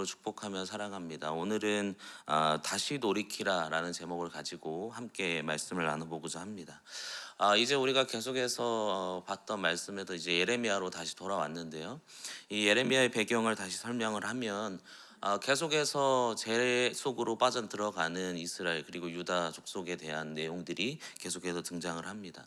축복하며 사랑합니다. 오늘은 다시 돌이키라라는 제목을 가지고 함께 말씀을 나눠보고자 합니다. 이제 우리가 계속해서 봤던 말씀에도 이제 예레미야로 다시 돌아왔는데요. 이 예레미야의 배경을 다시 설명을 하면 계속해서 죄 속으로 빠져 들어가는 이스라엘 그리고 유다 족속에 대한 내용들이 계속해서 등장을 합니다.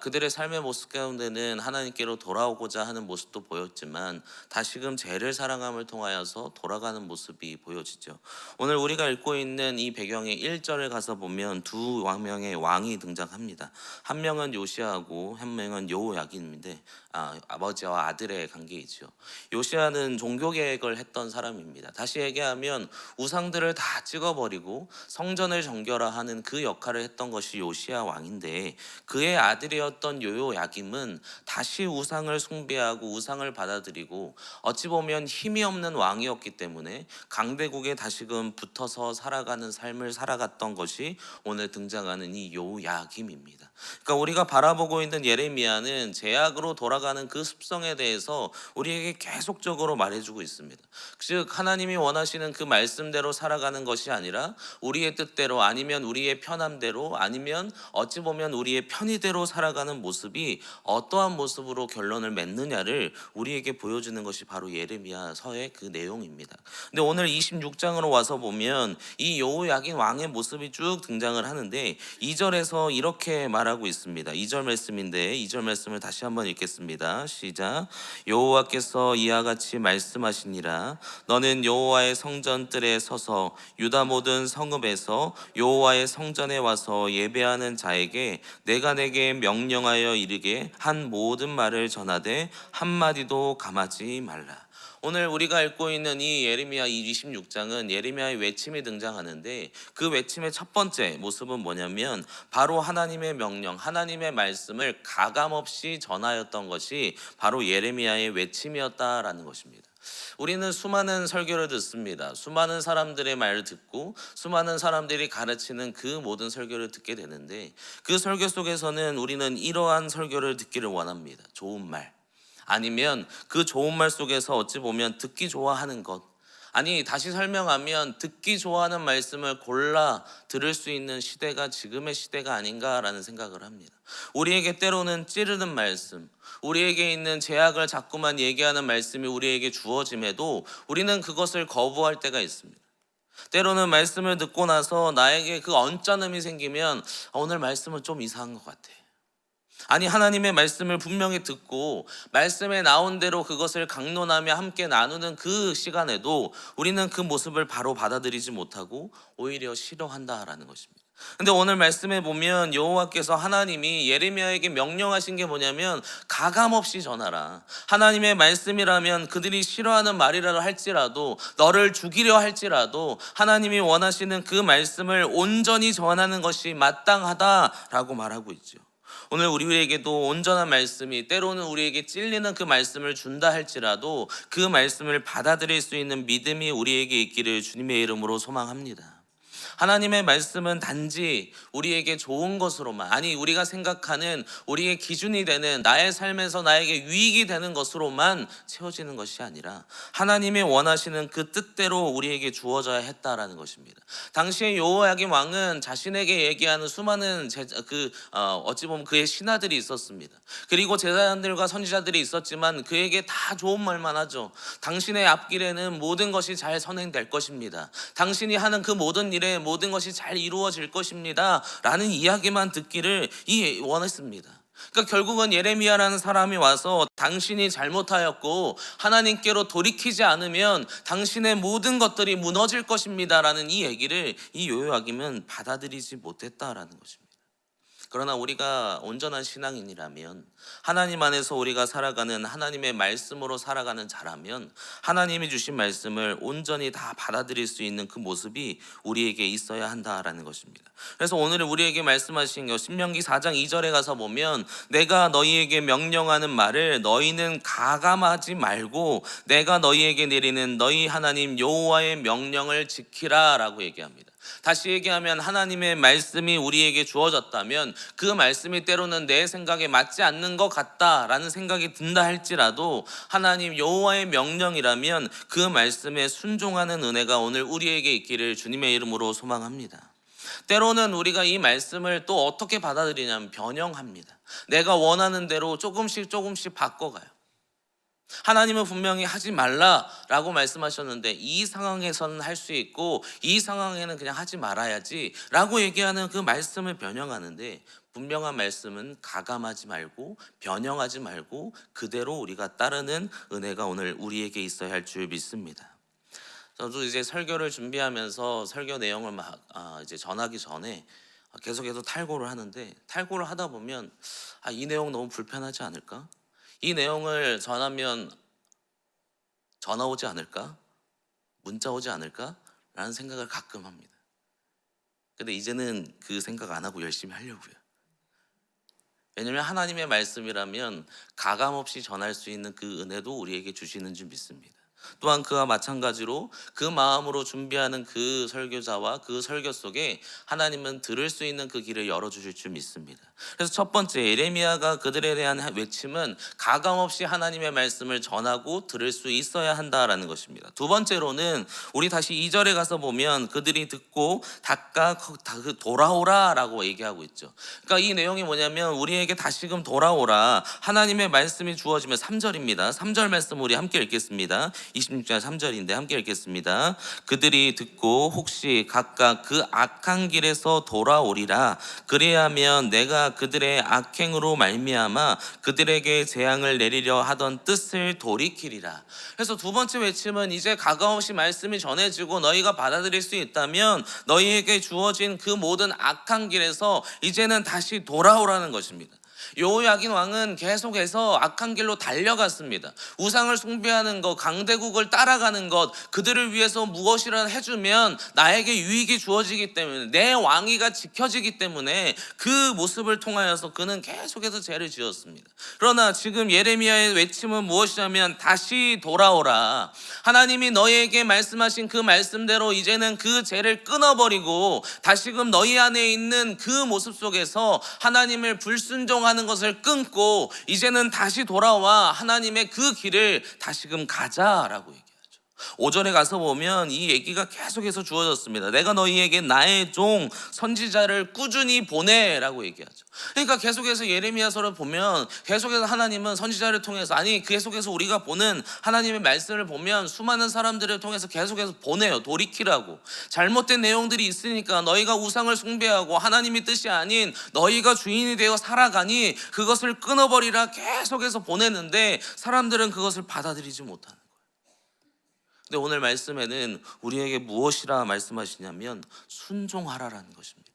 그들의 삶의 모습 가운데는 하나님께로 돌아오고자 하는 모습도 보였지만 다시금 죄를 사랑함을 통하여서 돌아가는 모습이 보여지죠. 오늘 우리가 읽고 있는 이 배경의 1절을 가서 보면 두 왕명의 왕이 등장합니다. 한 명은 요시아하고 한 명은 여호야긴인데 아버지와 아들의 관계이죠. 요시아는 종교개혁을 했던 사람입니다. 다시 얘기하면 우상들을 다 찍어버리고 성전을 정결화하는 그 역할을 했던 것이 요시아 왕인데, 그의 아들이었던 요요야김은 다시 우상을 숭배하고 우상을 받아들이고 어찌 보면 힘이 없는 왕이었기 때문에 강대국에 다시금 붙어서 살아가는 삶을 살아갔던 것이 오늘 등장하는 이 요야김입니다. 그러니까 우리가 바라보고 있는 예레미야는 죄악으로 돌아가는 그 습성에 대해서 우리에게 계속적으로 말해주고 있습니다. 즉 하나님이 원하시는 그 말씀대로 살아가는 것이 아니라 우리의 뜻대로, 아니면 우리의 편함대로, 아니면 어찌 보면 우리의 편의대로 살아가는 모습이 어떠한 모습으로 결론을 맺느냐를 우리에게 보여주는 것이 바로 예레미야서의 그 내용입니다. 근데 오늘 26장으로 와서 보면 이 여호야긴 왕의 모습이 쭉 등장을 하는데 2절에서 이렇게 말하고 있습니다. 2절 말씀인데 2절 말씀을 다시 한번 읽겠습니다. 시작. 여호와께서 이와 같이 말씀하시니라. 너는 여호와의 성전뜰에 서서 유다 모든 성읍에서 여호와의 성전에 와서 예배하는 자에게 내가 내게 명령하여 이르게 한 모든 말을 전하되 한마디도 감하지 말라. 오늘 우리가 읽고 있는 이 예레미야 26장은 예레미야의 외침이 등장하는데, 그 외침의 첫 번째 모습은 뭐냐면 바로 하나님의 명령, 하나님의 말씀을 가감없이 전하였던 것이 바로 예레미야의 외침이었다라는 것입니다. 우리는 수많은 설교를 듣습니다. 수많은 사람들의 말을 듣고 수많은 사람들이 가르치는 그 모든 설교를 듣게 되는데, 그 설교 속에서는 우리는 이러한 설교를 듣기를 원합니다. 좋은 말, 아니면 그 좋은 말 속에서 어찌 보면 듣기 좋아하는 것, 아니 다시 설명하면 듣기 좋아하는 말씀을 골라 들을 수 있는 시대가 지금의 시대가 아닌가라는 생각을 합니다. 우리에게 때로는 찌르는 말씀, 우리에게 있는 죄악을 자꾸만 얘기하는 말씀이 우리에게 주어짐에도 우리는 그것을 거부할 때가 있습니다. 때로는 말씀을 듣고 나서 나에게 그 언짢음이 생기면 오늘 말씀은 좀 이상한 것 같아. 아니 하나님의 말씀을 분명히 듣고 말씀에 나온 대로 그것을 강론하며 함께 나누는 그 시간에도 우리는 그 모습을 바로 받아들이지 못하고 오히려 싫어한다라는 것입니다. 근데 오늘 말씀에 보면 여호와께서 하나님이 예레미야에게 명령하신 게 뭐냐면 가감없이 전하라. 하나님의 말씀이라면 그들이 싫어하는 말이라 할지라도, 너를 죽이려 할지라도 하나님이 원하시는 그 말씀을 온전히 전하는 것이 마땅하다라고 말하고 있죠. 오늘 우리에게도 온전한 말씀이, 때로는 우리에게 찔리는 그 말씀을 준다 할지라도 그 말씀을 받아들일 수 있는 믿음이 우리에게 있기를 주님의 이름으로 소망합니다. 하나님의 말씀은 단지 우리에게 좋은 것으로만, 아니 우리가 생각하는 우리의 기준이 되는, 나의 삶에서 나에게 유익이 되는 것으로만 채워지는 것이 아니라 하나님이 원하시는 그 뜻대로 우리에게 주어져야 했다라는 것입니다. 당시에 여호야긴 왕은 자신에게 얘기하는 수많은 어찌 보면 그의 신하들이 있었습니다. 그리고 제사장들과 선지자들이 있었지만 그에게 다 좋은 말만 하죠. 당신의 앞길에는 모든 것이 잘 선행될 것입니다. 당신이 하는 그 모든 일에 모든 것이 잘 이루어질 것입니다 라는 이야기만 듣기를 원했습니다. 그러니까 결국은 예레미야라는 사람이 와서 당신이 잘못하였고 하나님께로 돌이키지 않으면 당신의 모든 것들이 무너질 것입니다 라는 이 얘기를 이 요요야김은 받아들이지 못했다라는 것입니다. 그러나 우리가 온전한 신앙인이라면, 하나님 안에서 우리가 살아가는, 하나님의 말씀으로 살아가는 자라면 하나님이 주신 말씀을 온전히 다 받아들일 수 있는 그 모습이 우리에게 있어야 한다라는 것입니다. 그래서 오늘 우리에게 말씀하신 것, 신명기 4장 2절에 가서 보면 내가 너희에게 명령하는 말을 너희는 가감하지 말고 내가 너희에게 내리는 너희 하나님 여호와의 명령을 지키라 라고 얘기합니다. 다시 얘기하면 하나님의 말씀이 우리에게 주어졌다면 그 말씀이 때로는 내 생각에 맞지 않는 것 같다라는 생각이 든다 할지라도 하나님 여호와의 명령이라면 그 말씀에 순종하는 은혜가 오늘 우리에게 있기를 주님의 이름으로 소망합니다. 때로는 우리가 이 말씀을 또 어떻게 받아들이냐면 변형합니다. 내가 원하는 대로 조금씩 바꿔가요. 하나님은 분명히 하지 말라라고 말씀하셨는데 이 상황에서는 할 수 있고 이 상황에는 그냥 하지 말아야지 라고 얘기하는 그 말씀을 변형하는데, 분명한 말씀은 가감하지 말고 변형하지 말고 그대로 우리가 따르는 은혜가 오늘 우리에게 있어야 할 줄 믿습니다. 저도 이제 설교를 준비하면서 설교 내용을 이제 전하기 전에 계속해서 탈고를 하는데, 탈고를 하다 보면 이 내용 너무 불편하지 않을까? 이 내용을 전하면 전화 오지 않을까? 문자 오지 않을까? 라는 생각을 가끔 합니다. 근데 이제는 그 생각 안 하고 열심히 하려고요. 왜냐하면 하나님의 말씀이라면 가감 없이 전할 수 있는 그 은혜도 우리에게 주시는 줄 믿습니다. 또한 그와 마찬가지로 그 마음으로 준비하는 그 설교자와 그 설교 속에 하나님은 들을 수 있는 그 길을 열어주실 줄 믿습니다. 그래서 첫 번째, 예레미야가 그들에 대한 외침은 가감없이 하나님의 말씀을 전하고 들을 수 있어야 한다라는 것입니다. 두 번째로는 우리 다시 2절에 가서 보면 그들이 듣고 닦아 돌아오라 라고 얘기하고 있죠. 그러니까 이 내용이 뭐냐면 우리에게 다시금 돌아오라, 하나님의 말씀이 주어지면 3절입니다. 3절 말씀 우리 함께 읽겠습니다. 26절 3절인데 함께 읽겠습니다. 그들이 듣고 혹시 각각 그 악한 길에서 돌아오리라. 그리하면 내가 그들의 악행으로 말미암아 그들에게 재앙을 내리려 하던 뜻을 돌이키리라. 그래서 두 번째 외침은 이제 가감없이 말씀이 전해지고 너희가 받아들일 수 있다면 너희에게 주어진 그 모든 악한 길에서 이제는 다시 돌아오라는 것입니다. 여호야긴 왕은 계속해서 악한 길로 달려갔습니다. 우상을 숭배하는 것, 강대국을 따라가는 것, 그들을 위해서 무엇이라 해주면 나에게 유익이 주어지기 때문에, 내 왕위가 지켜지기 때문에 그 모습을 통하여서 그는 계속해서 죄를 지었습니다. 그러나 지금 예레미야의 외침은 무엇이냐면 다시 돌아오라. 하나님이 너희에게 말씀하신 그 말씀대로 이제는 그 죄를 끊어버리고 다시금 너희 안에 있는 그 모습 속에서 하나님을 불순종하는 것을 끊고 이제는 다시 돌아와 하나님의 그 길을 다시금 가자라고 얘기하죠. 5절에 가서 보면 이 얘기가 계속해서 주어졌습니다. 내가 너희에게 나의 종 선지자를 꾸준히 보내라고 얘기하죠. 그러니까 계속해서 예레미야서를 보면 계속해서 하나님은 선지자를 통해서, 계속해서 우리가 보는 하나님의 말씀을 보면 수많은 사람들을 통해서 계속해서 보내요. 돌이키라고. 잘못된 내용들이 있으니까 너희가 우상을 숭배하고 하나님의 뜻이 아닌 너희가 주인이 되어 살아가니 그것을 끊어버리라 계속해서 보내는데 사람들은 그것을 받아들이지 못하는 거예요. 근데 오늘 말씀에는 우리에게 무엇이라 말씀하시냐면 순종하라라는 것입니다.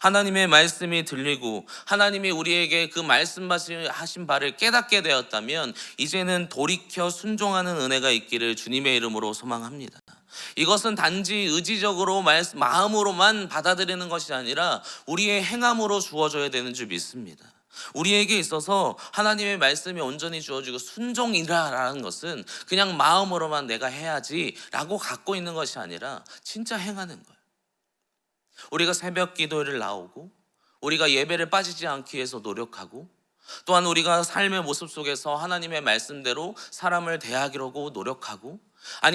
하나님의 말씀이 들리고 하나님이 우리에게 그 말씀하신 바를 깨닫게 되었다면 이제는 돌이켜 순종하는 은혜가 있기를 주님의 이름으로 소망합니다. 이것은 단지 의지적으로 마음으로만 받아들이는 것이 아니라 우리의 행함으로 주어져야 되는 줄 믿습니다. 우리에게 있어서 하나님의 말씀이 온전히 주어지고 순종이라는 것은 그냥 마음으로만 내가 해야지 라고 갖고 있는 것이 아니라 진짜 행하는 거예요. 우리가 새벽 기도를 나오고 우리가 예배를 빠지지 않기 위해서 노력하고, 또한 우리가 삶의 모습 속에서 하나님의 말씀대로 사람을 대하려고 노력하고,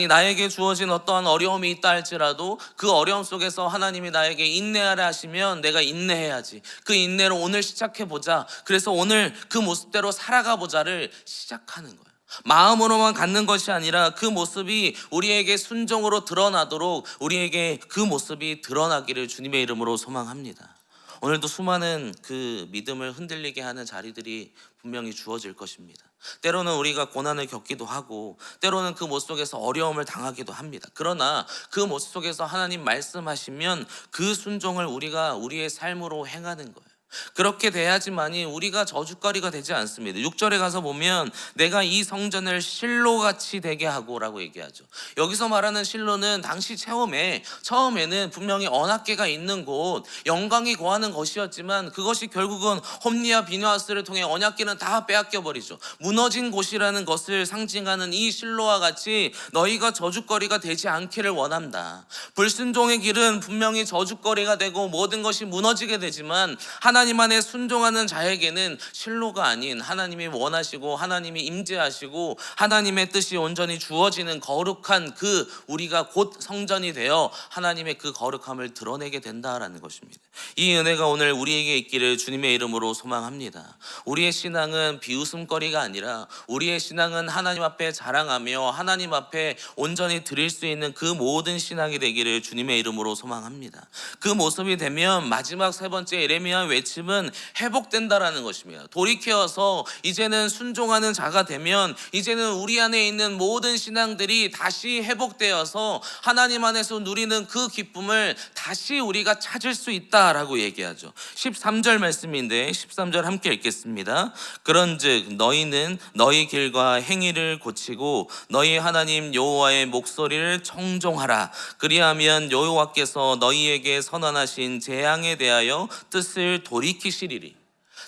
나에게 주어진 어떠한 어려움이 있다 할지라도 그 어려움 속에서 하나님이 나에게 인내하라 하시면 내가 인내해야지, 그 인내로 오늘 시작해보자, 그래서 오늘 그 모습대로 살아가 보자를 시작하는 거예요. 마음으로만 갖는 것이 아니라 그 모습이 우리에게 순종으로 드러나도록 우리에게 그 모습이 드러나기를 주님의 이름으로 소망합니다. 오늘도 수많은 그 믿음을 흔들리게 하는 자리들이 분명히 주어질 것입니다. 때로는 우리가 고난을 겪기도 하고 때로는 그 모습 속에서 어려움을 당하기도 합니다. 그러나 그 모습 속에서 하나님 말씀하시면 그 순종을 우리가 우리의 삶으로 행하는 거예요. 그렇게 돼야지만이 우리가 저주거리가 되지 않습니다. 6절에 가서 보면 내가 이 성전을 실로같이 되게 하고라고 얘기하죠. 여기서 말하는 실로는 당시 처음에는 분명히 언약궤가 있는 곳, 영광이 거하는 것이었지만 그것이 결국은 홈리와 비느하스를 통해 언약궤는 다 빼앗겨 버리죠. 무너진 곳이라는 것을 상징하는 이 실로와 같이 너희가 저주거리가 되지 않기를 원한다. 불순종의 길은 분명히 저주거리가 되고 모든 것이 무너지게 되지만 하나님 안에 순종하는 자에게는 실로가 아닌 하나님이 원하시고 하나님이 임재하시고 하나님의 뜻이 온전히 주어지는 거룩한 그 우리가 곧 성전이 되어 하나님의 그 거룩함을 드러내게 된다라는 것입니다. 이 은혜가 오늘 우리에게 있기를 주님의 이름으로 소망합니다. 우리의 신앙은 비웃음거리가 아니라 우리의 신앙은 하나님 앞에 자랑하며 하나님 앞에 온전히 드릴 수 있는 그 모든 신앙이 되기를 주님의 이름으로 소망합니다. 그 모습이 되면 마지막 세 번째 예레미야 외침은 회복된다라는 것입니다. 돌이켜서 이제는 순종하는 자가 되면 이제는 우리 안에 있는 모든 신앙들이 다시 회복되어서 하나님 안에서 누리는 그 기쁨을 다시 우리가 찾을 수 있다라고 얘기하죠. 13절 말씀인데 13절 함께 읽겠습니다. 그런즉 너희는 너희 길과 행위를 고치고 너희 하나님 여호와의 목소리를 청종하라. 그리하면 여호와께서 너희에게 선언하신 재앙에 대하여 뜻을 돌이키시리니.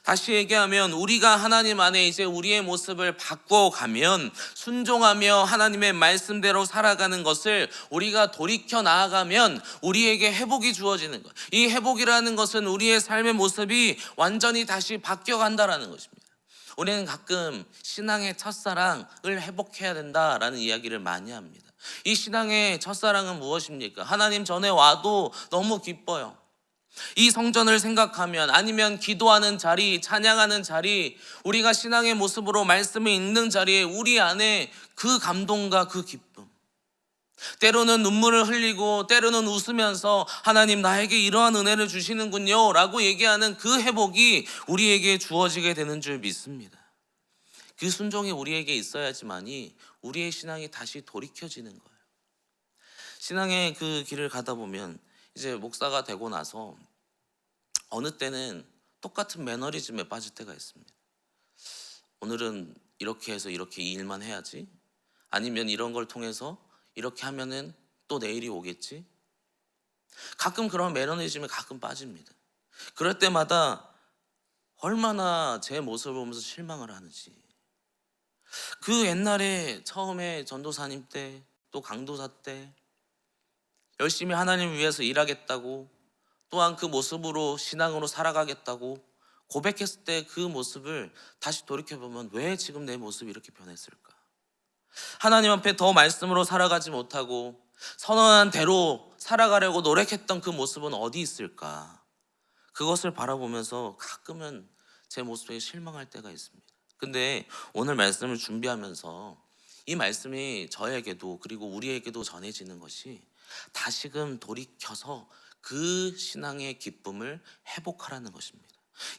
다시 얘기하면 우리가 하나님 안에 이제 우리의 모습을 바꿔가면 순종하며 하나님의 말씀대로 살아가는 것을 우리가 돌이켜 나아가면 우리에게 회복이 주어지는 것. 이 회복이라는 것은 우리의 삶의 모습이 완전히 다시 바뀌어간다라는 것입니다. 우리는 가끔 신앙의 첫사랑을 회복해야 된다라는 이야기를 많이 합니다. 이 신앙의 첫사랑은 무엇입니까? 하나님 전에 와도 너무 기뻐요. 이 성전을 생각하면 아니면 기도하는 자리, 찬양하는 자리, 우리가 신앙의 모습으로 말씀을 읽는 자리에 우리 안에 그 감동과 그 기쁨, 때로는 눈물을 흘리고 때로는 웃으면서 하나님 나에게 이러한 은혜를 주시는군요 라고 얘기하는 그 회복이 우리에게 주어지게 되는 줄 믿습니다. 그 순종이 우리에게 있어야지만이 우리의 신앙이 다시 돌이켜지는 거예요. 신앙의 그 길을 가다 보면 이제 목사가 되고 나서 어느 때는 똑같은 매너리즘에 빠질 때가 있습니다. 오늘은 이렇게 해서 이렇게 이 일만 해야지, 아니면 이런 걸 통해서 이렇게 하면은 또 내일이 오겠지. 가끔 그런 매너리즘에 가끔 빠집니다. 그럴 때마다 얼마나 제 모습을 보면서 실망을 하는지. 그 옛날에 처음에 전도사님 때 또 강도사 때 열심히 하나님을 위해서 일하겠다고, 또한 그 모습으로 신앙으로 살아가겠다고 고백했을 때 그 모습을 다시 돌이켜보면 왜 지금 내 모습이 이렇게 변했을까? 하나님 앞에 더 말씀으로 살아가지 못하고 선언한 대로 살아가려고 노력했던 그 모습은 어디 있을까? 그것을 바라보면서 가끔은 제 모습에 실망할 때가 있습니다. 근데 오늘 말씀을 준비하면서 이 말씀이 저에게도 그리고 우리에게도 전해지는 것이 다시금 돌이켜서 그 신앙의 기쁨을 회복하라는 것입니다.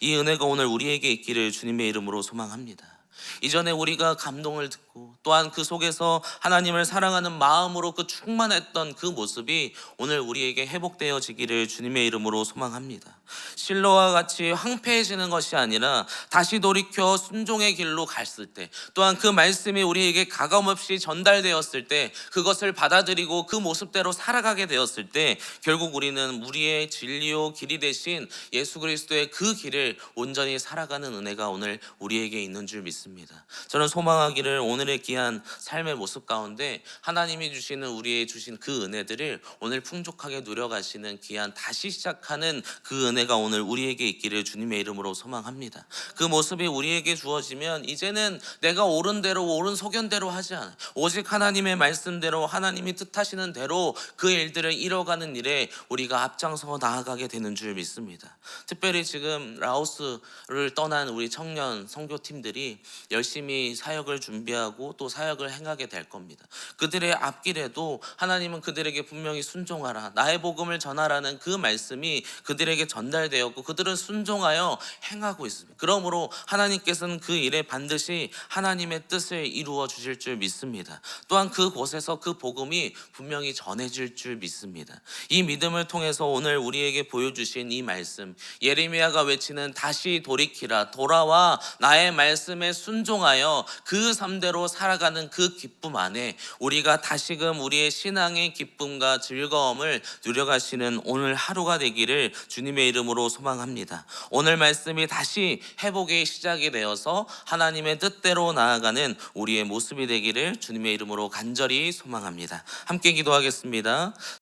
이 은혜가 오늘 우리에게 있기를 주님의 이름으로 소망합니다. 이전에 우리가 감동을 듣고 또한 그 속에서 하나님을 사랑하는 마음으로 그 충만했던 그 모습이 오늘 우리에게 회복되어지기를 주님의 이름으로 소망합니다. 실로와 같이 황폐해지는 것이 아니라 다시 돌이켜 순종의 길로 갔을 때, 또한 그 말씀이 우리에게 가감없이 전달되었을 때 그것을 받아들이고 그 모습대로 살아가게 되었을 때 결국 우리는 우리의 진리요 길이 되신 예수 그리스도의 그 길을 온전히 살아가는 은혜가 오늘 우리에게 있는 줄 믿습니다. 저는 소망하기를 오늘의 귀한 삶의 모습 가운데 하나님이 주시는 우리의 주신 그 은혜들을 오늘 풍족하게 누려가시는 귀한 다시 시작하는 그 은혜가 오늘 우리에게 있기를 주님의 이름으로 소망합니다. 그 모습이 우리에게 주어지면 이제는 내가 옳은 대로 옳은 소견대로 하지 않아, 오직 하나님의 말씀대로 하나님이 뜻하시는 대로 그 일들을 이뤄가는 일에 우리가 앞장서 나아가게 되는 줄 믿습니다. 특별히 지금 라오스를 떠난 우리 청년 선교팀들이 열심히 사역을 준비하고 또 사역을 행하게 될 겁니다. 그들의 앞길에도 하나님은 그들에게 분명히 순종하라, 나의 복음을 전하라는 그 말씀이 그들에게 전달되었고 그들은 순종하여 행하고 있습니다. 그러므로 하나님께서는 그 일에 반드시 하나님의 뜻을 이루어 주실 줄 믿습니다. 또한 그곳에서 그 복음이 분명히 전해질 줄 믿습니다. 이 믿음을 통해서 오늘 우리에게 보여주신 이 말씀, 예레미야가 외치는 다시 돌이키라, 돌아와 나의 말씀에 순종하여 그 삶대로 살아가는 그 기쁨 안에 우리가 다시금 우리의 신앙의 기쁨과 즐거움을 누려가시는 오늘 하루가 되기를 주님의 이름으로 소망합니다. 오늘 말씀이 다시 회복의 시작이 되어서 하나님의 뜻대로 나아가는 우리의 모습이 되기를 주님의 이름으로 간절히 소망합니다. 함께 기도하겠습니다.